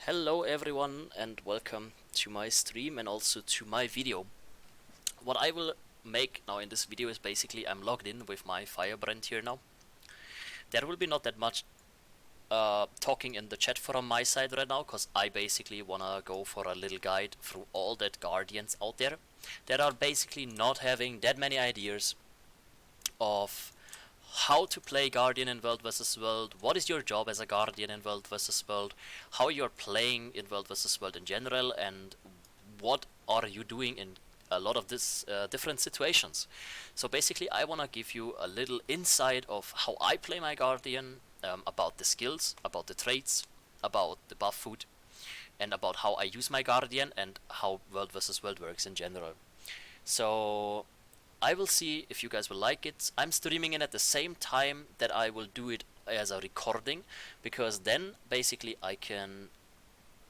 Hello everyone and welcome to my stream and also to my video. What I will make now in this video is basically I'm logged in with my Firebrand here now. There will be not that much talking in the chat from my side right now, because I basically wanna go for a little guide through all that guardians out there that are basically not having that many ideas of how to play Guardian in World vs. World, what is your job as a Guardian in World vs. World, how you're playing in World vs. World in general, and what are you doing in a lot of this different situations. So basically I want to give you a little insight of how I play my Guardian, about the skills, about the traits, about the buff food, and about how I use my Guardian and how World vs. World works in general. So I will see if you guys will like it. I'm streaming it at the same time that I will do it as a recording, because then basically I can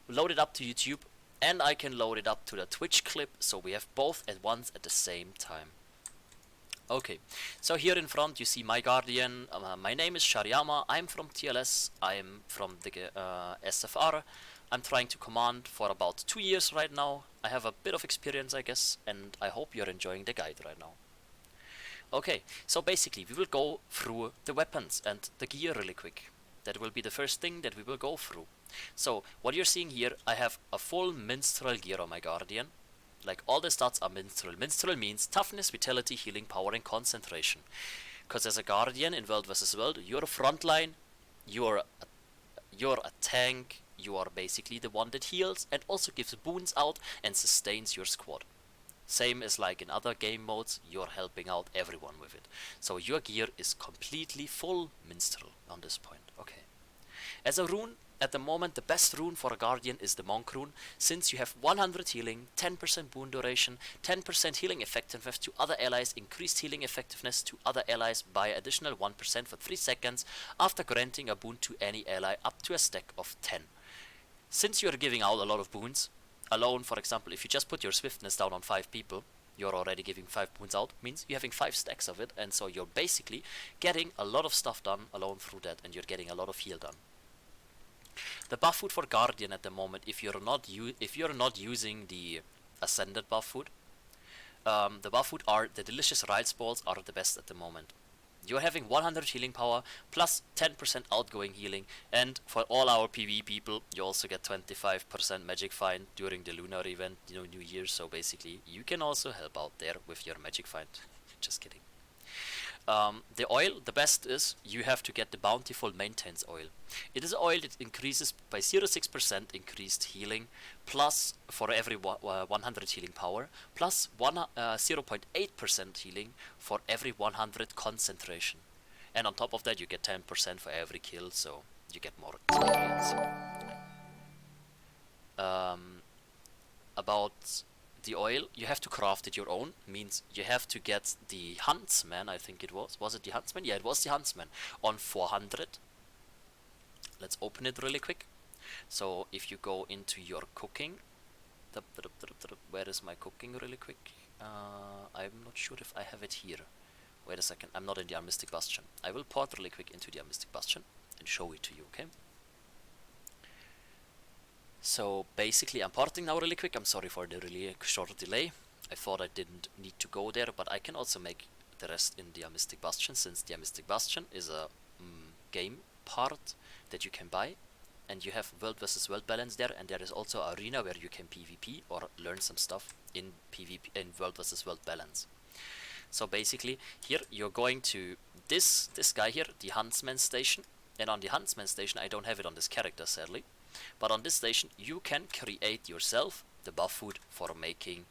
load it up to YouTube and I can load it up to the Twitch clip, so we have both at once at the same time. Okay, so here in front you see my Guardian. My name is Sharyama, I'm from TLS, I'm from the SFR. I'm trying to command for about 2 years right now. I have a bit of experience, I guess, and I hope you're enjoying the guide right now. Okay, so basically we will go through the weapons and the gear really quick. That will be the first thing that we will go through. So what you're seeing here, I have a full minstrel gear on my Guardian. Like, all the stats are minstrel. Minstrel means toughness, vitality, healing, power and concentration. Because as a Guardian in World vs. World, you're a frontline, you're a tank, you are basically the one that heals and also gives boons out and sustains your squad. Same as like in other game modes, you're helping out everyone with it. So your gear is completely full minstrel on this point. Okay. As a rune, at the moment the best rune for a Guardian is the Monk rune, since you have 100 healing, 10% boon duration, 10% healing effectiveness to other allies, increased healing effectiveness to other allies by additional 1% for 3 seconds after granting a boon to any ally up to a stack of 10. Since you're giving out a lot of boons, alone, for example, if you just put your swiftness down on 5 people, you're already giving 5 boons out, means you're having 5 stacks of it, and so you're basically getting a lot of stuff done alone through that, and you're getting a lot of heal done. The buff food for Guardian at the moment, if you're not using the Ascended buff food, the buff food are the delicious rice balls are the best at the moment. You're having 100 healing power plus 10% outgoing healing, and for all our PvE people you also get 25% magic find during the lunar event, New Year, so basically you can also help out there with your magic find. Just kidding. The oil, the best is you have to get the bountiful maintenance oil. It is oil that increases by 0.6% increased healing, plus for every 100 healing power, plus 0.8% healing for every 100 concentration. And on top of that you get 10% for every kill, so you get more experience. About the oil, you have to craft it your own, means you have to get the Huntsman, I think it was it the Huntsman? Yeah, it was the Huntsman, on 400. Let's open it really quick. So if you go into your cooking, where is my cooking really quick? I'm not sure if I have it here. Wait a second, I'm not in the Mystic Bastion. I will port really quick into the Mystic Bastion and show it to you, okay? So basically I'm porting now really quick. I'm sorry for the really short delay. I thought I didn't need to go there, but I can also make the rest in the Mystic Bastion, since the Mystic Bastion is a game part that you can buy, and you have World vs. World balance there, and there is also arena where you can PvP or learn some stuff in PvP in World vs. World balance. So basically here you're going to this guy here, the Huntsman station, and on the Huntsman station I don't have it on this character sadly. But on this station you can create yourself the buff food for making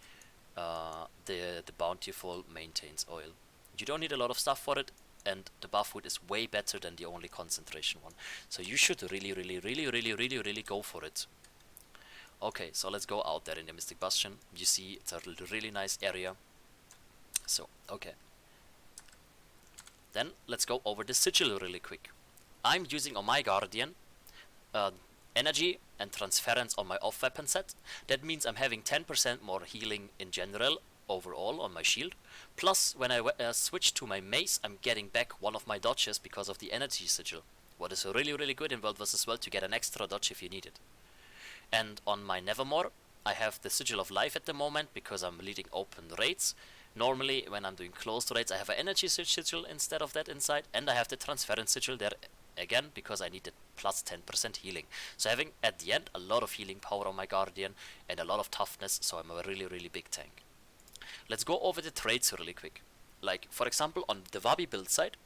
the bountiful maintenance oil. You don't need a lot of stuff for it, and the buff food is way better than the only concentration one. So you should really go for it. Okay, so let's go out there in the Mystic Bastion. You see it's a really nice area. So, okay. Then let's go over the sigil really quick. I'm using on my Guardian energy and transference on my off weapon set. That means I'm having 10% more healing in general overall on my shield. Plus when I switch to my mace, I'm getting back one of my dodges because of the energy sigil. What is really good in World vs. World to get an extra dodge if you need it. And on my Nevermore, I have the Sigil of Life at the moment because I'm leading open raids. Normally, when I'm doing closed raids, I have an energy sigil instead of that inside, and I have the transference sigil there again because I needed plus 10% healing. So having at the end a lot of healing power on my Guardian and a lot of toughness, so I'm a really big tank. Let's go over the traits really quick. Like for example on the WvW build side,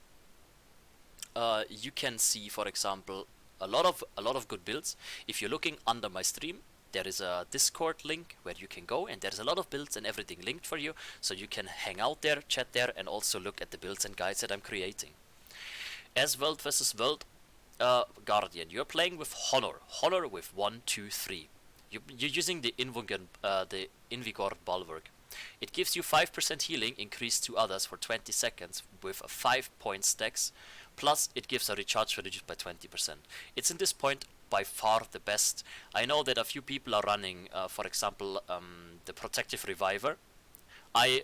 you can see for example a lot of good builds. If you're looking under my stream, there is a Discord link where you can go, and there's a lot of builds and everything linked for you, so you can hang out there, chat there, and also look at the builds and guides that I'm creating. As World vs. World Guardian, you're playing with Honor with 1, 2, 3. You're using the Invigor Bulwark. It gives you 5% healing increased to others for 20 seconds with a 5-point stacks, plus it gives a recharge reduced by 20%. It's in this point by far the best. I know that a few people are running, for example, the Protective Reviver. I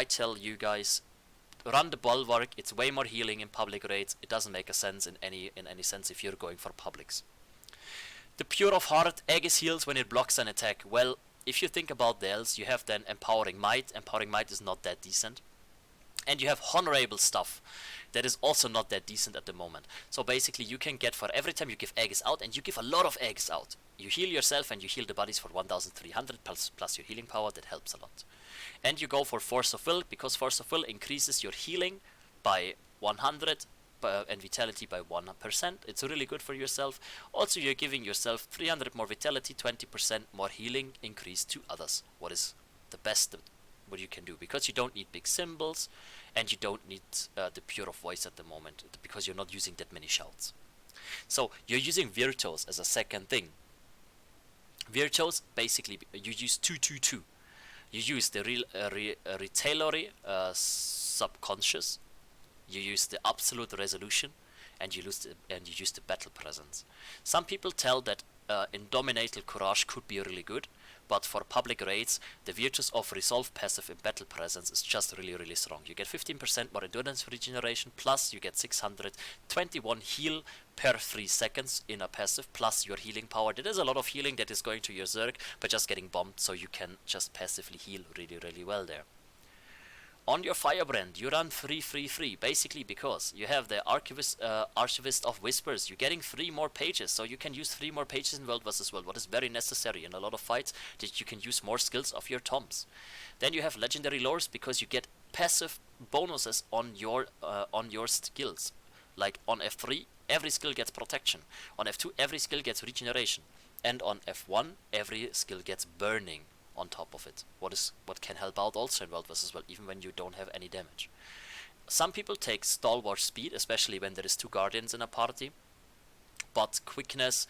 tell you guys, run the Bulwark. It's way more healing in public raids. It doesn't make a sense in any sense if you're going for publics. The Pure of Heart Aegis heals when it blocks an attack. Well, if you think about the else, you have then Empowering Might. Empowering Might is not that decent. And you have honorable stuff that is also not that decent at the moment. So basically you can get, for every time you give Aegis out, and you give a lot of Aegis out, you heal yourself and you heal the buddies for 1300 plus your healing power. That helps a lot. And you go for Force of Will, because Force of Will increases your healing by 100 and vitality by 1%. It's really good for yourself. Also, you're giving yourself 300 more vitality, 20% more healing increase to others. What is the best what you can do, because you don't need big symbols and you don't need the Pure of Voice at the moment, because you're not using that many shouts. So you're using Virtuos as a second thing. Virtuos, basically you use 2-2-2. You use the Retailery Subconscious, you use the Absolute Resolution, and you use the Battle Presence. Some people tell that Indominatal Courage could be really good, but for public raids, the Virtues of Resolve passive in Battle Presence is just really strong. You get 15% more endurance regeneration, plus you get 621 heal per 3 seconds in a passive, plus your healing power. That is a lot of healing that is going to your Zerg, but just getting bombed, so you can just passively heal really well there. On your Firebrand, you run 3-3-3, basically because you have the Archivist of Whispers. You're getting 3 more pages, so you can use 3 more pages in World vs. World, what is very necessary in a lot of fights, that you can use more skills of your toms. Then you have Legendary Lores, because you get passive bonuses on your skills. Like on F3, every skill gets protection. On F2, every skill gets regeneration. And on F1, every skill gets burning on top of it, what can help out also in World vs. World, even when you don't have any damage. Some people take Stalwart Speed, especially when there is 2 Guardians in a party, but Quickness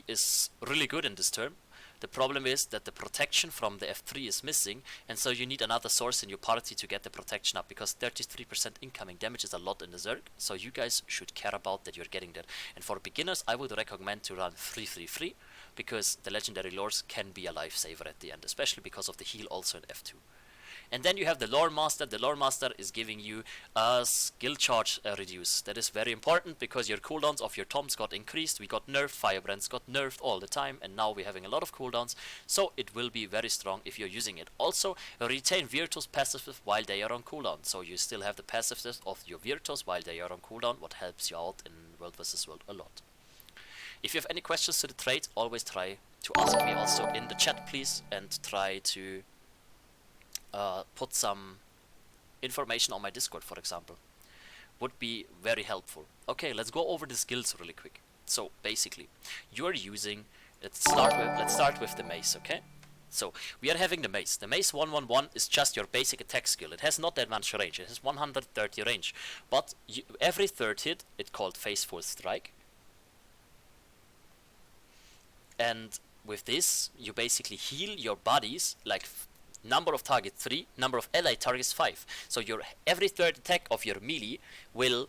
is really good in this term. The problem is that the protection from the F3 is missing, and so you need another source in your party to get the protection up, because 33% incoming damage is a lot in the Zerg, so you guys should care about that you're getting that. And for beginners, I would recommend to run 3-3-3, because the Legendary Lores can be a lifesaver at the end, especially because of the heal also in F2. And then you have the Lore Master. The Lore Master is giving you a skill charge reduce. That is very important, because your cooldowns of your toms got increased. We got nerfed, Firebrands got nerfed all the time, and now we're having a lot of cooldowns, so it will be very strong if you're using it. Also, retain Virtuos passive while they are on cooldown, so you still have the passiveness of your Virtuos while they are on cooldown, what helps you out in World vs. World a lot. If you have any questions to the trade, always try to ask me also in the chat, please, and try to put some information on my Discord, for example. Would be very helpful. Okay, let's go over the skills really quick. So basically, you are using, let's start with the mace, okay? So we are having the mace. The mace 111 is just your basic attack skill. It has not that much range. It has 130 range, but every third hit, it's called Faithful Strike. And with this, you basically heal your bodies, like number of targets 3, number of allied targets 5. So your every third attack of your melee will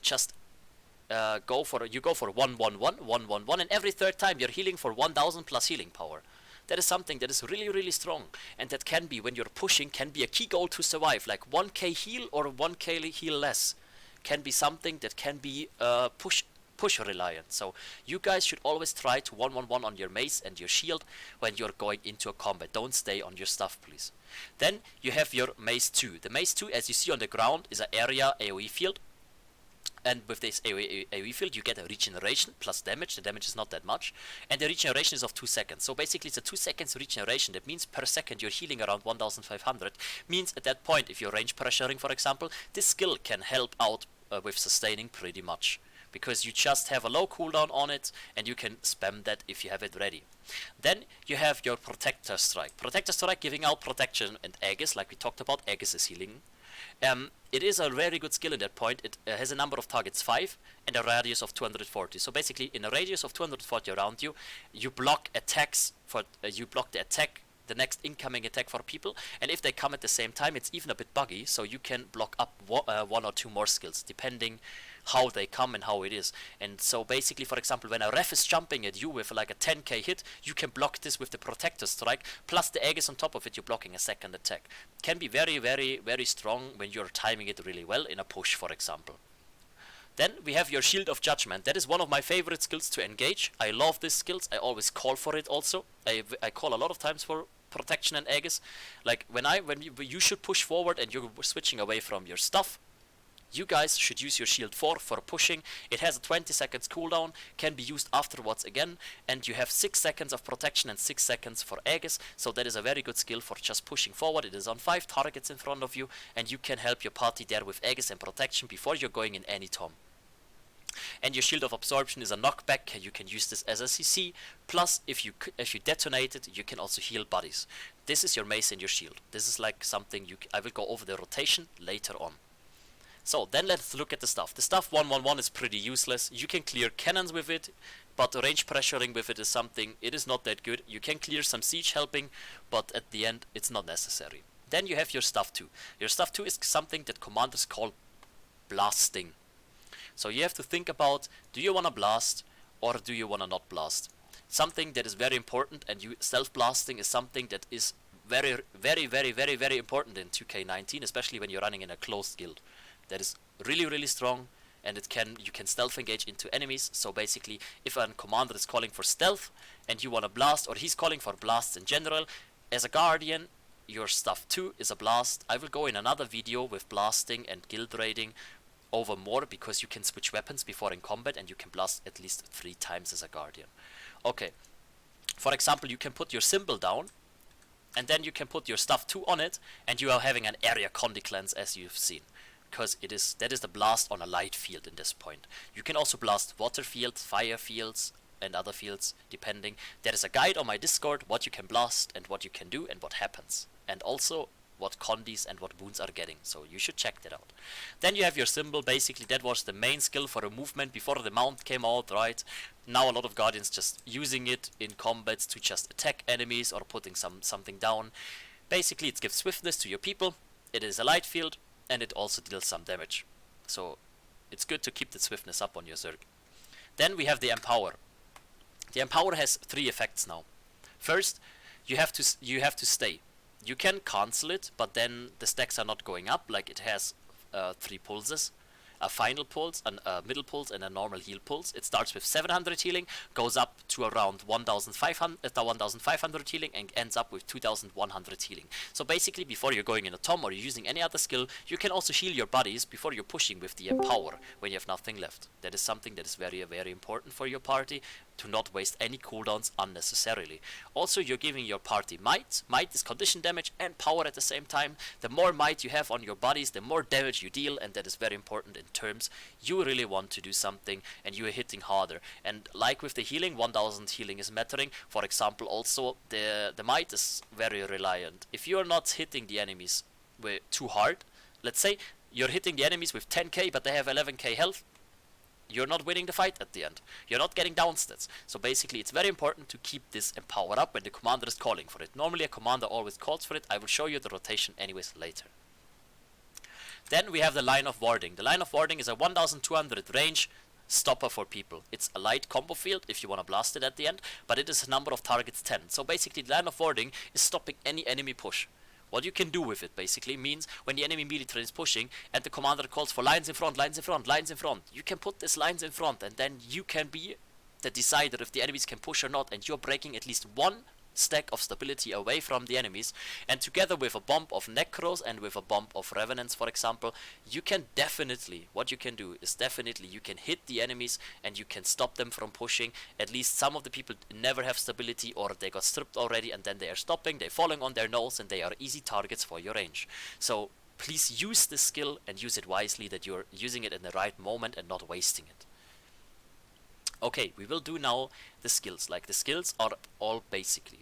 just go for 1-1-1, and every third time you're healing for 1000 plus healing power. That is something that is really strong, and that can be, when you're pushing, can be a key goal to survive, like 1k heal or 1k heal less. Can be something that can be push reliant. So you guys should always try to 1-1-1 on your mace and your shield when you're going into a combat. Don't stay on your stuff, please. Then you have your mace 2. The mace 2, as you see on the ground, is an area AoE field. And with this AoE field, you get a regeneration plus damage. The damage is not that much. And the regeneration is of 2 seconds. So basically, it's a 2 seconds regeneration. That means per second you're healing around 1500. Means at that point, if you're range pressuring, for example, this skill can help out with sustaining pretty much. Because you just have a low cooldown on it, and you can spam that if you have it ready. Then you have your Protector Strike. Protector Strike giving out protection and Aegis, like we talked about. Aegis is healing. It is a very good skill at that point. It has a number of targets 5 and a radius of 240. So basically, in a radius of 240 around you, you block attacks for you block the attack, the next incoming attack for people. And if they come at the same time, it's even a bit buggy. So you can block up 1 or 2 more skills depending how they come and how it is. And so basically, for example, when a ref is jumping at you with like a 10k hit, you can block this with the Protector Strike, plus the Aegis on top of it, you're blocking a second attack. Can be very, very, very strong when you're timing it really well in a push, for example. Then we have your Shield of Judgment. That is one of my favorite skills to engage. I love these skills. I always call for it also. I call a lot of times for protection and Aegis. Like when you should push forward and you're switching away from your stuff, you guys should use your shield 4 for pushing. It has a 20 seconds cooldown, can be used afterwards again, and you have 6 seconds of protection and 6 seconds for Aegis, so that is a very good skill for just pushing forward. It is on 5 targets in front of you, and you can help your party there with Aegis and protection before you're going in any tom. And your Shield of Absorption is a knockback. You can use this as a CC, plus if you detonate it, you can also heal buddies. This is your mace and your shield. This is like something I will go over the rotation later on. So then let's look at the stuff. The stuff 1-1-1 is pretty useless. You can clear cannons with it, but range pressuring with it is something, it is not that good. You can clear some siege helping, but at the end it's not necessary. Then you have your stuff 2. Your stuff 2 is something that commanders call blasting. So you have to think about, do you want to blast or do you want to not blast? Something that is very important, and self-blasting is something that is very, very, very, very, very important in 2K19, especially when you're running in a closed guild. That is really, really strong, and you can stealth engage into enemies. So basically, if a commander is calling for stealth and you want to blast, or he's calling for blasts in general, as a guardian, your stuff 2 is a blast. I will go in another video with blasting and guild raiding over more, because you can switch weapons before in combat and you can blast at least 3 times as a guardian. Okay, for example, you can put your symbol down, and then you can put your stuff 2 on it, and you are having an area condi cleanse, as you've seen. Because that is the blast on a light field in this point. You can also blast water fields, fire fields, and other fields, depending. There is a guide on my Discord, what you can blast and what you can do and what happens. And also what condis and what wounds are getting, so you should check that out. Then you have your symbol. Basically that was the main skill for a movement before the mount came out, right? Now a lot of guardians just using it in combats to just attack enemies or putting something down. Basically it gives swiftness to your people, it is a light field, and it also deals some damage. So it's good to keep the swiftness up on your Zerg. Then we have the Empower. The Empower has 3 effects now. First, you have to stay. You can cancel it, but then the stacks are not going up. Like it has 3 pulses. A final pulse, a middle pulse, and a normal heal pulse. It starts with 700 healing, goes up to around 1500 healing, and ends up with 2100 healing. So basically, before you're going in a tom or you're using any other skill, you can also heal your buddies before you're pushing with the Empower when you have nothing left. That is something that is very, very important for your party, to not waste any cooldowns unnecessarily. Also, you're giving your party might. Might is condition damage and power at the same time. The more might you have on your buddies, the more damage you deal, and that is very important in terms you really want to do something and you are hitting harder. And like with the healing, 1000 healing is mattering. For example, also the might is very reliant. If you are not hitting the enemies too hard, let's say you're hitting the enemies with 10k but they have 11k health, you're not winning the fight at the end. You're not getting down stats. So basically it's very important to keep this Empower up when the commander is calling for it. Normally a commander always calls for it. I will show you the rotation anyways later. Then we have the Line of Warding. The Line of Warding is a 1200 range stopper for people. It's a light combo field if you want to blast it at the end, but it is a number of targets 10. So basically the Line of Warding is stopping any enemy push. What you can do with it basically means when the enemy melee train is pushing and the commander calls for lines in front, lines in front, lines in front, you can put these lines in front, and then you can be the decider if the enemies can push or not, and you're breaking at least one stack of stability away from the enemies, and together with a bomb of necros and with a bomb of revenants, for example, you can definitely, what you can do is definitely you can hit the enemies and you can stop them from pushing. At least some of the people never have stability, or they got stripped already and then they are stopping, they're falling on their nose, and they are easy targets for your range. So please use this skill and use it wisely, that you're using it in the right moment and not wasting it. Okay, we will do now the skills. Like, the skills are all basically,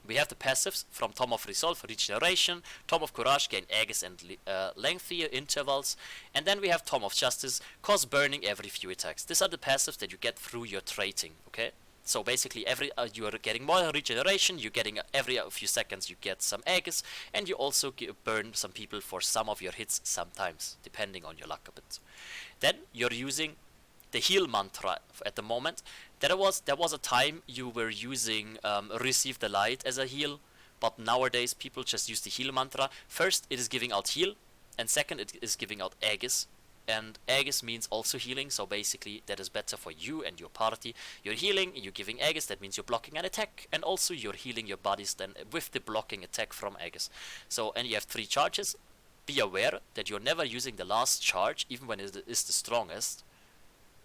we have the passives from Tome of Resolve, Regeneration, Tome of Courage, gain Aegis and lengthier intervals, and then we have Tome of Justice, cause burning every few attacks. These are the passives that you get through your trading, okay? So basically you are getting more regeneration, you're getting every few seconds you get some Aegis, and you also burn some people for some of your hits sometimes, depending on your luck a bit. Then you're using the heal mantra at the moment. There was a time you were using Receive the Light as a heal, but nowadays people just use the heal mantra. First, it is giving out heal, and second, it is giving out Aegis. And Aegis means also healing, so basically that is better for you and your party. You're healing, you're giving Aegis, that means you're blocking an attack, and also you're healing your bodies then with the blocking attack from Aegis. So, and you have 3 charges. Be aware that you're never using the last charge, even when it is the strongest,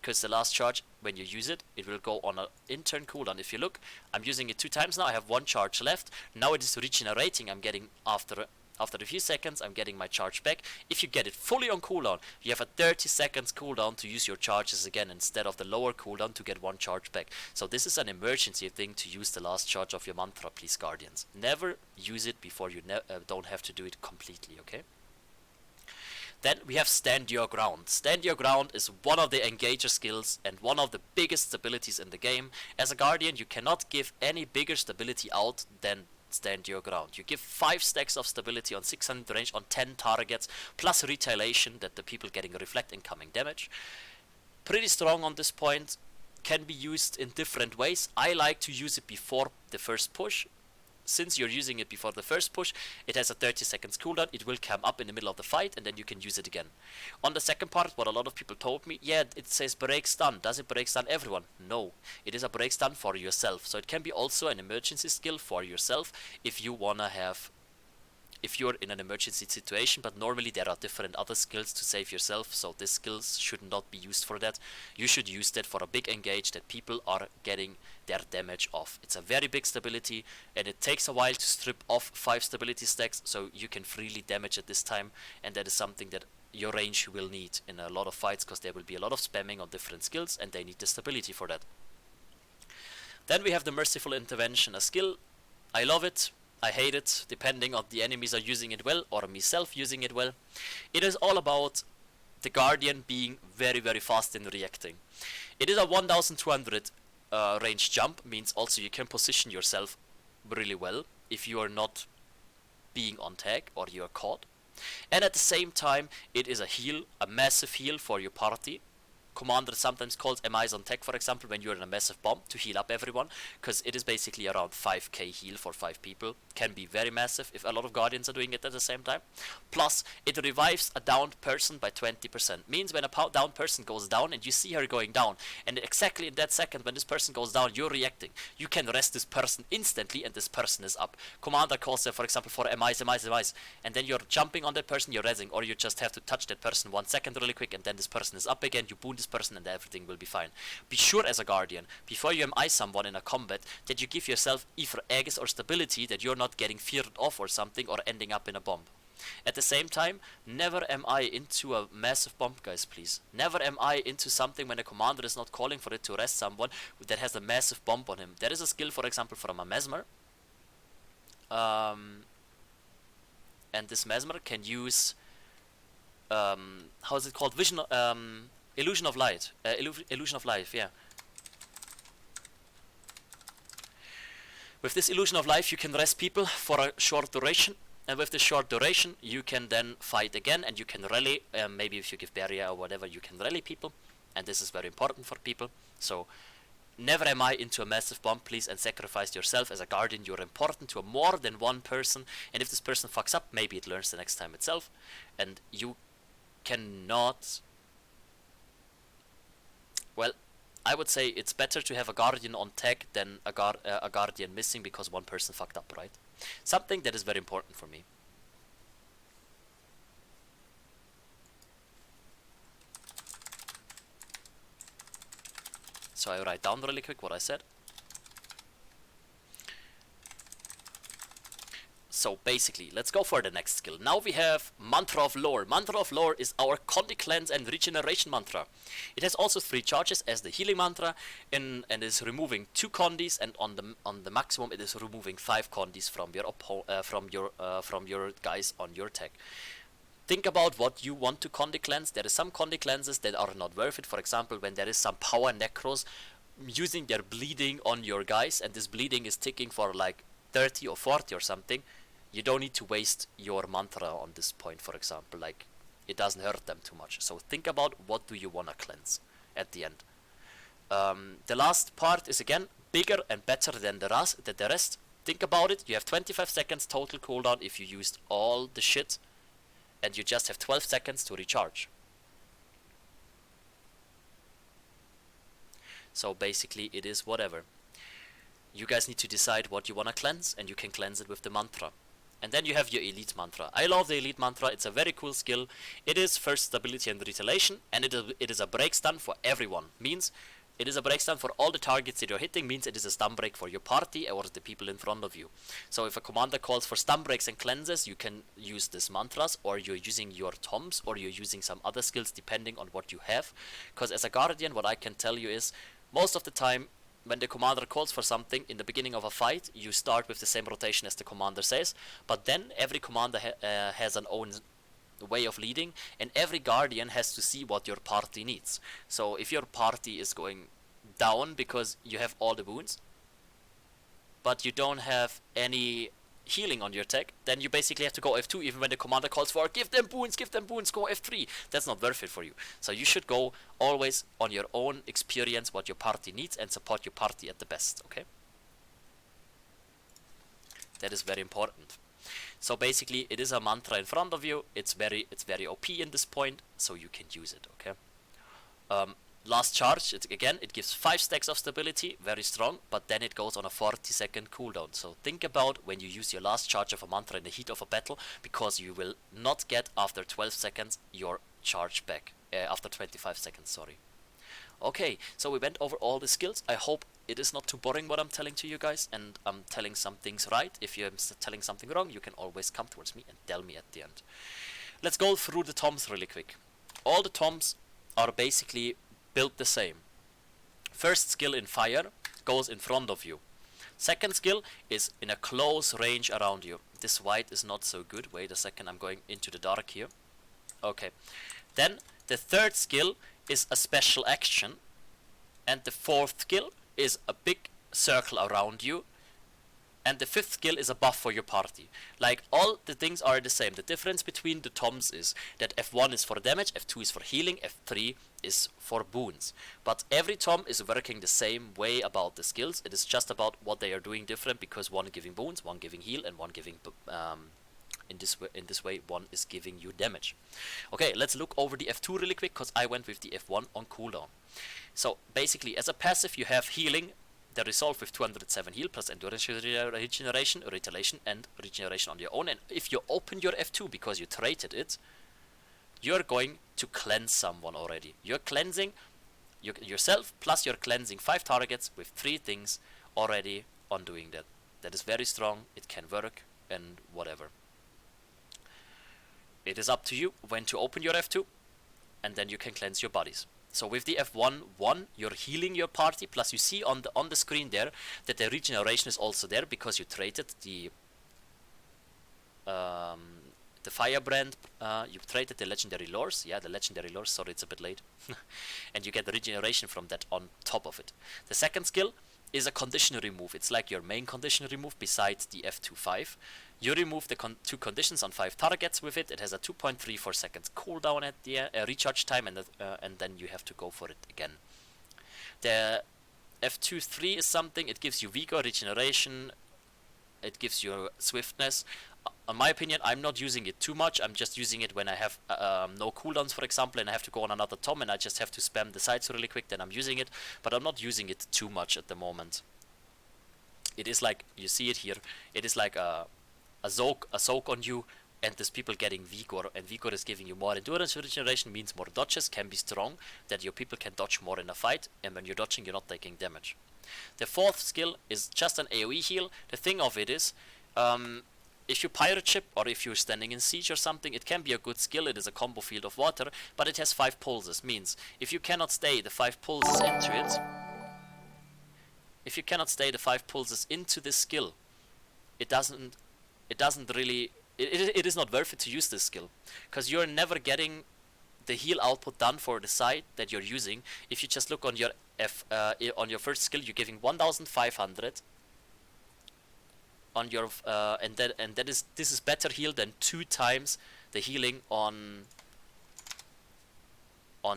because the last charge, when you use it, it will go on an in-turn cooldown. If you look, I'm using it 2 times now, I have 1 charge left. Now it is regenerating, I'm getting, after a few seconds, I'm getting my charge back. If you get it fully on cooldown, you have a 30 seconds cooldown to use your charges again, instead of the lower cooldown to get 1 charge back. So this is an emergency thing to use the last charge of your mantra, please, Guardians. Never use it before you don't have to do it completely, okay? Then we have Stand Your Ground. Stand Your Ground is one of the engager skills and one of the biggest stabilities in the game. As a Guardian, you cannot give any bigger stability out than Stand Your Ground. You give 5 stacks of stability on 600 range on 10 targets, plus retaliation, that the people getting reflect incoming damage. Pretty strong on this point, can be used in different ways. I like to use it before the first push. Since you're using it before the first push, it has a 30 seconds cooldown, it will come up in the middle of the fight, and then you can use it again. On the second part, what a lot of people told me, yeah, it says break stun. Does it break stun everyone? No, it is a break stun for yourself. So it can be also an emergency skill for yourself if you wanna have, if you're in an emergency situation, but normally there are different other skills to save yourself, so this skills should not be used for that. You should use that for a big engage that people are getting their damage off. It's a very big stability, and it takes a while to strip off 5 stability stacks, so you can freely damage at this time, and that is something that your range will need in a lot of fights, because there will be a lot of spamming on different skills, and they need the stability for that. Then we have the Merciful Intervention, a skill. I love it. I hate it, depending on the enemies are using it well or myself using it well. It is all about the Guardian being very, very fast in reacting. It is a 1200 range jump, means also you can position yourself really well if you are not being on tag or you are caught. And at the same time, it is a heal, a massive heal for your party. Commander sometimes calls MIs on tech, for example, when you're in a massive bomb to heal up everyone, because it is basically around 5k heal for 5 people. Can be very massive if a lot of Guardians are doing it at the same time. Plus, it revives a downed person by 20%. Means when a downed person goes down and you see her going down, and exactly in that second when this person goes down, you're reacting. You can rest this person instantly and this person is up. Commander calls there, for example, for MIs, and then you're jumping on that person, you're rezzing, or you just have to touch that person 1 second really quick, and then this person is up again, you boon this person and everything will be fine. Be sure as a Guardian, before you MI someone in a combat, that you give yourself either Aegis or stability, that you're not getting feared off or something, or ending up in a bomb. At the same time, never MI into a massive bomb, guys, please. Never MI into something when a commander is not calling for it to arrest someone that has a massive bomb on him. There is a skill, for example, from a Mesmer. And this Mesmer can use, how is it called? Illusion of Light. Illusion of Life, yeah. With this Illusion of Life, you can rest people for a short duration, and with this short duration, you can then fight again, and you can rally. Maybe if you give barrier or whatever, you can rally people, and this is very important for people. So Never am I into a massive bomb, please, and sacrifice yourself as a guardian. You're important to more than one person, and if this person fucks up, maybe it learns the next time itself, and you cannot... Well, I would say it's better to have a guardian on tag than a guardian missing because one person fucked up, right? Something that is very important for me. So I write down really quick what I said. So basically, let's go for the next skill. Now we have Mantra of Lore. Mantra of Lore is our Condi Cleanse and Regeneration mantra. It has also 3 charges as the healing mantra, and is removing 2 condis, and on the maximum it is removing 5 condis from your guys on your tag. Think about what you want to Condi cleanse. There is some Condi cleanses that are not worth it. For example, when there is some power necros using their bleeding on your guys, and this bleeding is ticking for like 30 or 40 or something, you don't need to waste your mantra on this point, for example. Like, it doesn't hurt them too much. So think about what do you want to cleanse at the end. The last part is again bigger and better than the rest. Think about it. You have 25 seconds total cooldown if you used all the shit, and you just have 12 seconds to recharge. So basically it is whatever. You guys need to decide what you want to cleanse, and you can cleanse it with the mantra. And then you have your elite mantra. I love the elite mantra. It's a very cool skill. It is first stability and retaliation, and it is a break stun for everyone. Means it is a break stun for all the targets that you're hitting. Means it is a stun break for your party or the people in front of you. So if a commander calls for stun breaks and cleanses, you can use this mantras, or you're using your toms, or you're using some other skills depending on what you have. Because as a guardian, what I can tell you is, most of the time, when the commander calls for something in the beginning of a fight, you start with the same rotation as the commander says, but then every commander has an own way of leading, and every guardian has to see what your party needs. So if your party is going down because you have all the wounds, but you don't have any healing on your tech, then you basically have to go F2 even when the commander calls for give them boons, go F3. That's not worth it for you. So you should go always on your own experience what your party needs and support your party at the best, okay? That is very important. So basically it is a mantra in front of you. It's very OP in this point, so you can use it, okay? Last charge, it gives 5 stacks of stability, very strong, but then it goes on a 40-second cooldown. So think about when you use your last charge of a mantra in the heat of a battle, because you will not get after 12 seconds your charge back. After 25 seconds, sorry. Okay, so we went over all the skills. I hope it is not too boring what I'm telling to you guys, and I'm telling some things right. If you're telling something wrong, you can always come towards me and tell me at the end. Let's go through the toms really quick. All the toms are basically built the same. First skill in fire goes in front of you. Second skill is in a close range around you. This white is not so good. Wait a second, I'm going into the dark here. Okay. Then the third skill is a special action, and the fourth skill is a big circle around you, and the fifth skill is a buff for your party. Like, all the things are the same. The difference between the toms is that F1 is for damage, F2 is for healing, F3 is for boons. But every tom is working the same way about the skills. It is just about what they are doing different, because one giving boons, one giving heal, and one giving in this way one is giving you damage. Okay, let's look over the F2 really quick, because I went with the F1 on cooldown. So basically, as a passive, you have healing, the resolve with 207 heal plus endurance regeneration, retaliation, and regeneration on your own. And if you open your F2 because you traded it, you're going to cleanse someone already. You're cleansing yourself, plus you're cleansing 5 targets with 3 things already on doing that. That is very strong, it can work, and whatever. It is up to you when to open your F2, and then you can cleanse your bodies. So with the F1, you're healing your party, plus you see on the screen there that the regeneration is also there, because you traded the Firebrand, you traded the legendary lores, the legendary lores, sorry it's a bit late, and you get the regeneration from that on top of it. The second skill is a condition remove. It's like your main condition remove besides the F2-5. You remove the 2 conditions on 5 targets with it. It has a 2.34 seconds cooldown at the recharge time, and then you have to go for it again. The F2-3 is something, it gives you vigor, regeneration, it gives you swiftness. In my opinion, I'm not using it too much. I'm just using it when I have no cooldowns, for example, and I have to go on another tom and I just have to spam the sides really quick, then I'm using it. But I'm not using it too much at the moment. It is like, you see it here, it is like a soak on you, and there's people getting vigor, and vigor is giving you more endurance. Regeneration means more dodges, can be strong, that your people can dodge more in a fight, and when you're dodging, you're not taking damage. The fourth skill is just an AoE heal. The thing of it is, if you pirate ship or if you're standing in siege or something, it can be a good skill. It is a combo field of water, but it has 5 pulses. Means if you cannot stay the 5 pulses into it, this skill, it is not worth it to use this skill, because you're never getting the heal output done for the side that you're using. If you just look on your on your first skill, you're giving 1,500 on your this is better heal than 2 times the healing on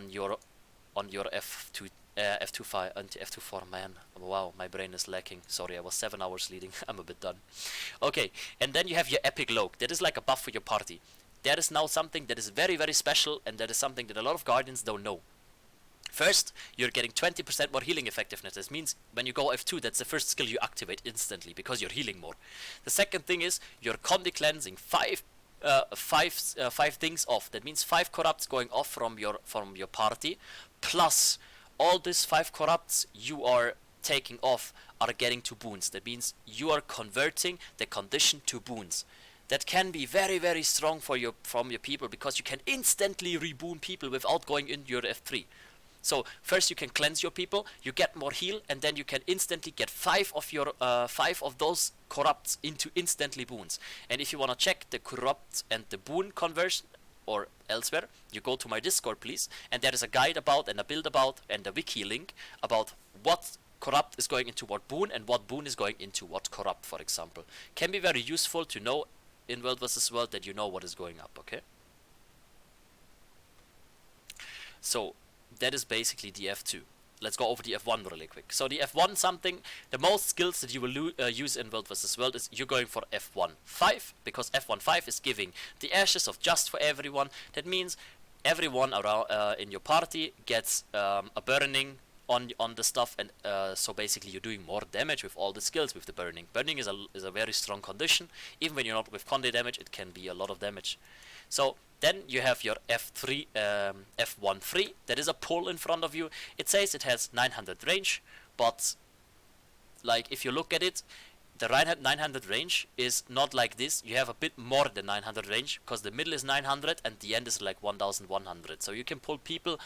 your F2 F25 and F24. Man, wow, my brain is lacking. Sorry, I was 7 hours leading. I'm a bit done. Okay, and then you have your epic loak. That is like a buff for your party. That is now something that is very, very special, and that is something that a lot of guardians don't know. First, you're getting 20% more healing effectiveness. This means when you go F2, that's the first skill you activate instantly because you're healing more. The second thing is you're Condi cleansing 5 things off. That means 5 corrupts going off from your party, plus all these 5 corrupts you are taking off are getting to boons. That means you are converting the condition to boons. That can be very, very strong from your people, because you can instantly reboon people without going in your F3. So first you can cleanse your people, you get more heal, and then you can instantly get 5 of those corrupts into instantly boons. And if you want to check the corrupt and the boon conversion, or elsewhere, you go to my Discord, please, and there is a guide about, and a build about, and a wiki link about what corrupt is going into what boon, and what boon is going into what corrupt, for example. Can be very useful to know in World vs. World, that you know what is going up, okay? So that is basically the F2. Let's go over the F1 really quick. So the F1 something, the most skills that you will use in World vs. World is you're going for F1-5, because F1-5 is giving the ashes of just for everyone. That means everyone around in your party gets a burning on the stuff, and so basically you're doing more damage with all the skills with the burning. Burning is a very strong condition. Even when you're not with Conde damage, it can be a lot of damage. So then you have your F1-3. That is a pull in front of you. It says it has 900 range, but like if you look at it, the 900 range is not like this. You have a bit more than 900 range, because the middle is 900 and the end is like 1100. So you can pull people,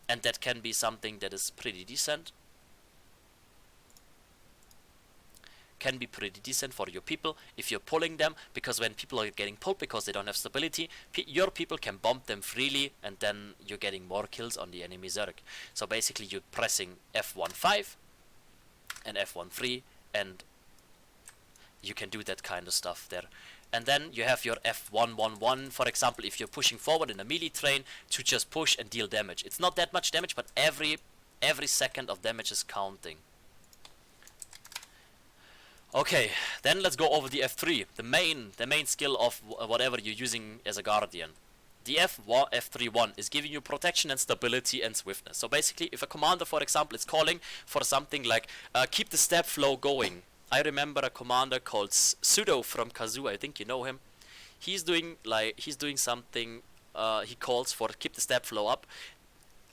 and that can be something that is pretty decent. Can be pretty decent for your people if you're pulling them, because when people are getting pulled because they don't have stability, your people can bump them freely, and then you're getting more kills on the enemy Zerg. So basically you're pressing F1-5 and F1-3, and you can do that kind of stuff there. And then you have your F1-1-1, for example, if you're pushing forward in a melee train, to just push and deal damage. It's not that much damage, but every second of damage is counting. Okay, then let's go over the F3, the main skill of whatever you're using as a guardian. The F3-1 is giving you protection and stability and swiftness. So basically, if a commander, for example, is calling for something like keep the step flow going. I remember a commander called Pseudo from Kazoo. I think you know him. He's doing something. He calls for keep the step flow up.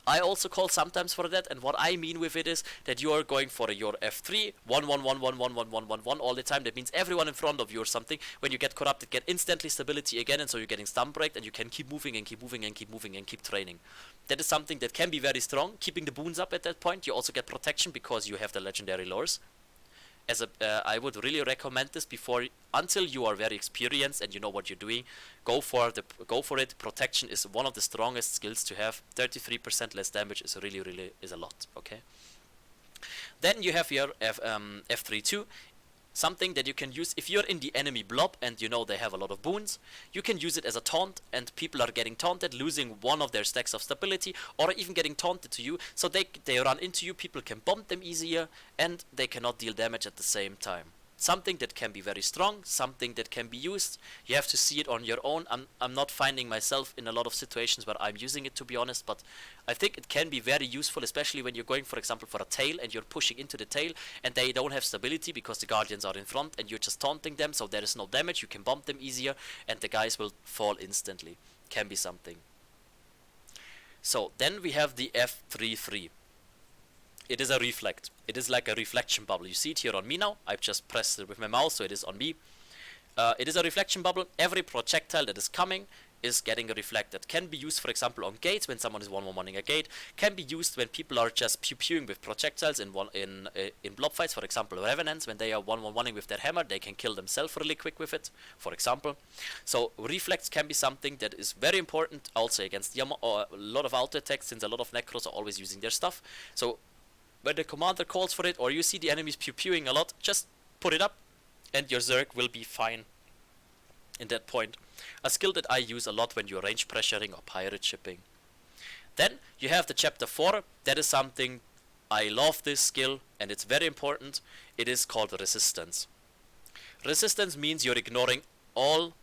I also call sometimes for that, and what I mean with it is that you are going for your F3 1-1-1-1-1-1-1-1-1 all the time. That means everyone in front of you or something, when you get corrupted, get instantly stability again, and so you're getting stun break, and you can keep moving and keep moving and keep moving and keep training. That is something that can be very strong, keeping the boons up at that point. You also get protection because you have the legendary lores. I would really recommend this until you are very experienced and you know what you're doing. Go for it. Protection is one of the strongest skills to have. 33% less damage is really a lot. Okay. Then you have your F3-2. Something that you can use if you're in the enemy blob and you know they have a lot of boons. You can use it as a taunt, and people are getting taunted, losing one of their stacks of stability, or even getting taunted to you. So they run into you, people can bomb them easier, and they cannot deal damage at the same time. Something that can be very strong, something that can be used. You have to see it on your own. I'm not finding myself in a lot of situations where I'm using it, to be honest, but I think it can be very useful, especially when you're going, for example, for a tail and you're pushing into the tail and they don't have stability because the guardians are in front and you're just taunting them, so there is no damage. You can bomb them easier and the guys will fall instantly. Can be something. So then we have the F33. It is a reflect. It is like a reflection bubble. You see it here on me now. I've just pressed it with my mouse, so it is on me. It is a reflection bubble. Every projectile that is coming is getting a reflect. That can be used, for example, on gates when someone is 1v1ing a gate. Can be used when people are just pew-pewing with projectiles in blob fights. For example, revenants, when they are 1v1ing with their hammer, they can kill themselves really quick with it, for example. So reflex can be something that is very important also against a lot of auto attacks, since a lot of necros are always using their stuff. So when the commander calls for it, or you see the enemies pew-pewing a lot, just put it up and your Zerg will be fine in that point. A skill that I use a lot when you're range pressuring or pirate shipping. Then you have the chapter 4. That is something, I love this skill and it's very important. It is called resistance. Resistance means you're ignoring all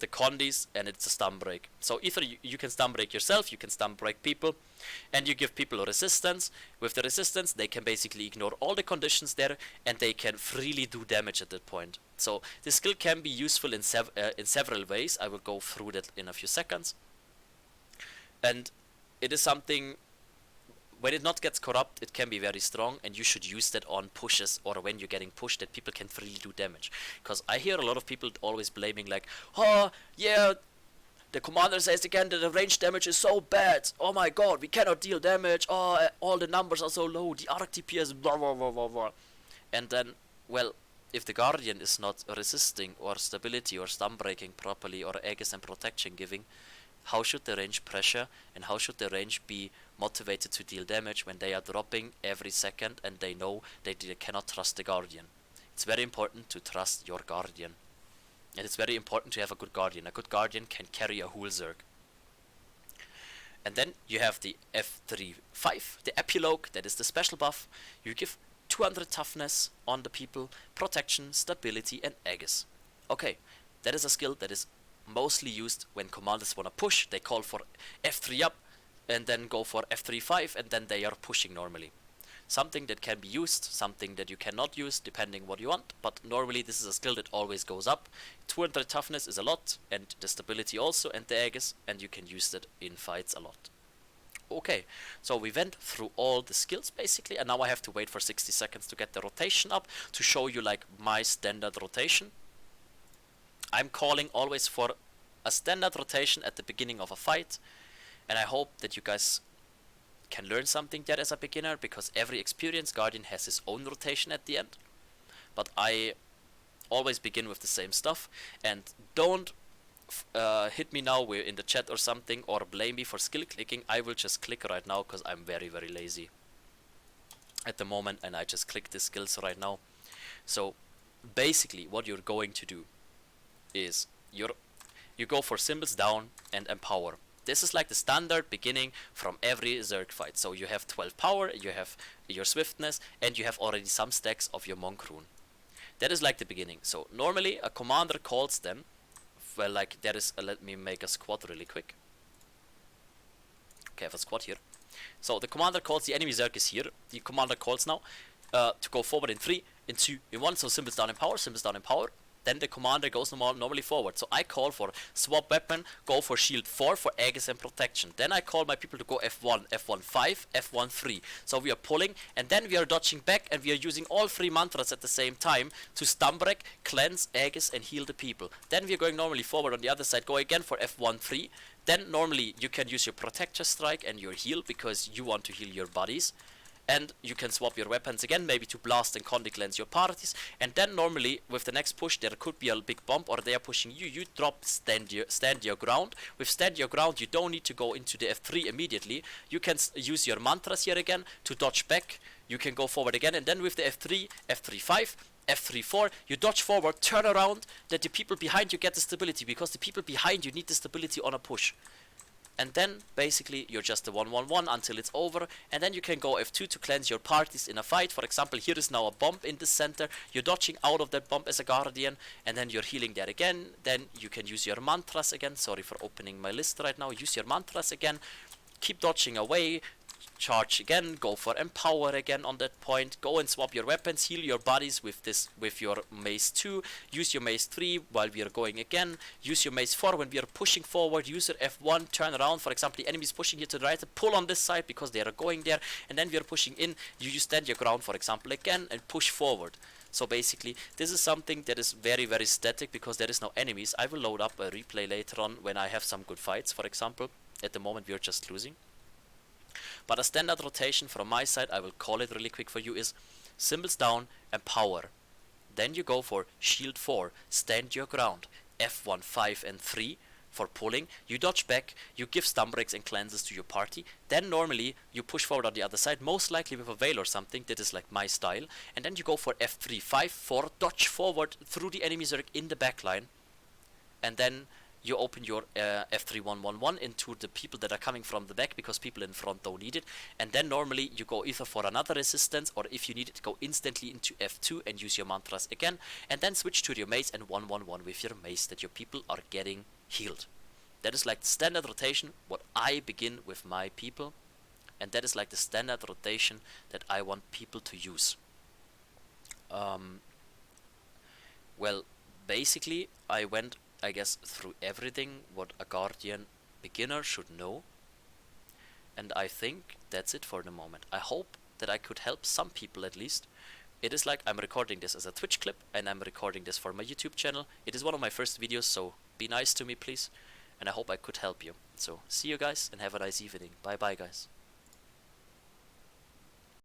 the condis and it's a stun break. So either you can stun break yourself, you can stun break people, and you give people a resistance. With the resistance they can basically ignore all the conditions there and they can freely do damage at that point. So this skill can be useful in several ways. I will go through that in a few seconds. And it is something, when it not gets corrupt, it can be very strong, and you should use that on pushes or when you're getting pushed, that people can freely do damage. Because I hear a lot of people always blaming like, oh yeah, the commander says again that the range damage is so bad. Oh my god, we cannot deal damage. Oh, all the numbers are so low. The arc TPS blah blah blah blah blah. And then, well, if the guardian is not resisting or stability or stun breaking properly or Aegis and protection giving, how should the range pressure and how should the range be motivated to deal damage when they are dropping every second and they know they cannot trust the guardian? It's very important to trust your guardian. And it's very important to have a good guardian. A good guardian can carry a whole Zerg. And then you have the F35, the epilogue, that is the special buff. You give 200 toughness on the people, protection, stability and Aegis. Okay, that is a skill that is mostly used when commanders want to push. They call for F3 up and then go for F35 and then they are pushing normally. Something that can be used, something that you cannot use depending what you want, but normally this is a skill that always goes up. 200 toughness is a lot, and the stability also, and the Aegis, and you can use that in fights a lot. Okay, so we went through all the skills basically, and now I have to wait for 60 seconds to get the rotation up to show you like my standard rotation. I'm calling always for a standard rotation at the beginning of a fight, and I hope that you guys can learn something there as a beginner, because every experienced guardian has his own rotation at the end. But I always begin with the same stuff, and don't hit me now in the chat or something or blame me for skill clicking. I will just click right now because I'm very lazy at the moment, and I just click the skills right now. So basically what you're going to do is you go for symbols down and empower. This is like the standard beginning from every Zerg fight. So you have 12 power, you have your swiftness, and you have already some stacks of your monk rune. That is like the beginning. So normally a commander calls them, well, like there is let me make a squad really quick. Okay, I have a squad here. So the commander calls, the enemy Zerg is here. The commander calls now to go forward in 3, in 2, in 1. So symbols down in power, symbols down in power. Then the commander goes normally forward. So I call for swap weapon, go for shield 4 for Aegis and protection. Then I call my people to go F1, F1 5, F1 3. So we are pulling, and then we are dodging back, and we are using all 3 mantras at the same time to stun break, cleanse, Aegis and heal the people. Then we are going normally forward on the other side, go again for F1 3. Then normally you can use your protector strike and your heal because you want to heal your bodies. and you can swap your weapons again, maybe to blast and condy cleanse your parties. And then normally with the next push there could be a big bump, or they are pushing you, you drop stand your ground. With stand your ground you don't need to go into the F3 immediately. You can use your mantras here again to dodge back. You can go forward again, and then with the F3, F3-5, F3-4, you dodge forward, turn around, that the people behind you get the stability, because the people behind you need the stability on a push. And then basically you're just a 1-1-1 until it's over, and then you can go F2 to cleanse your parties in a fight. For example, here is now a bump in the center, you're dodging out of that bump as a guardian, and then you're healing there again. Then you can use your mantras again. Sorry for opening my list right now. Use your mantras again, keep dodging away, charge again, go for empower again on that point, go and swap your weapons, heal your bodies with your mace 2, use your mace 3 while we are going again, use your mace 4 when we are pushing forward, use your F1, turn around. For example, the enemy is pushing here to the right, pull on this side because they are going there, and then we are pushing in, you stand your ground for example again and push forward. So basically this is something that is very very static because there is no enemies. I will load up a replay later on when I have some good fights. For example, at the moment we are just losing. But a standard rotation from my side, I will call it really quick for you, is symbols down and power. Then you go for shield 4, stand your ground, F1, 5 and 3 for pulling. You dodge back, you give stun breaks and cleanses to your party. Then normally you push forward on the other side, most likely with a veil or something, that is like my style. And then you go for F3, 5, 4, dodge forward through the enemy Zerg in the backline. And then you open your F3-1-1-1 into the people that are coming from the back, because people in front don't need it. And then normally you go either for another resistance, or if you need it, go instantly into F2 and use your mantras again. And then switch to your mace and 1-1-1 with your mace, that your people are getting healed. That is like the standard rotation, what I begin with my people. And that is like the standard rotation that I want people to use. Well, basically I went, I guess, through everything what a Guardian beginner should know, and I think that's it for the moment. I hope that I could help some people at least. It is like I'm recording this as a Twitch clip, and I'm recording this for my YouTube channel. It is one of my first videos, so be nice to me please, and I hope I could help you. So see you guys and have a nice evening. Bye bye guys.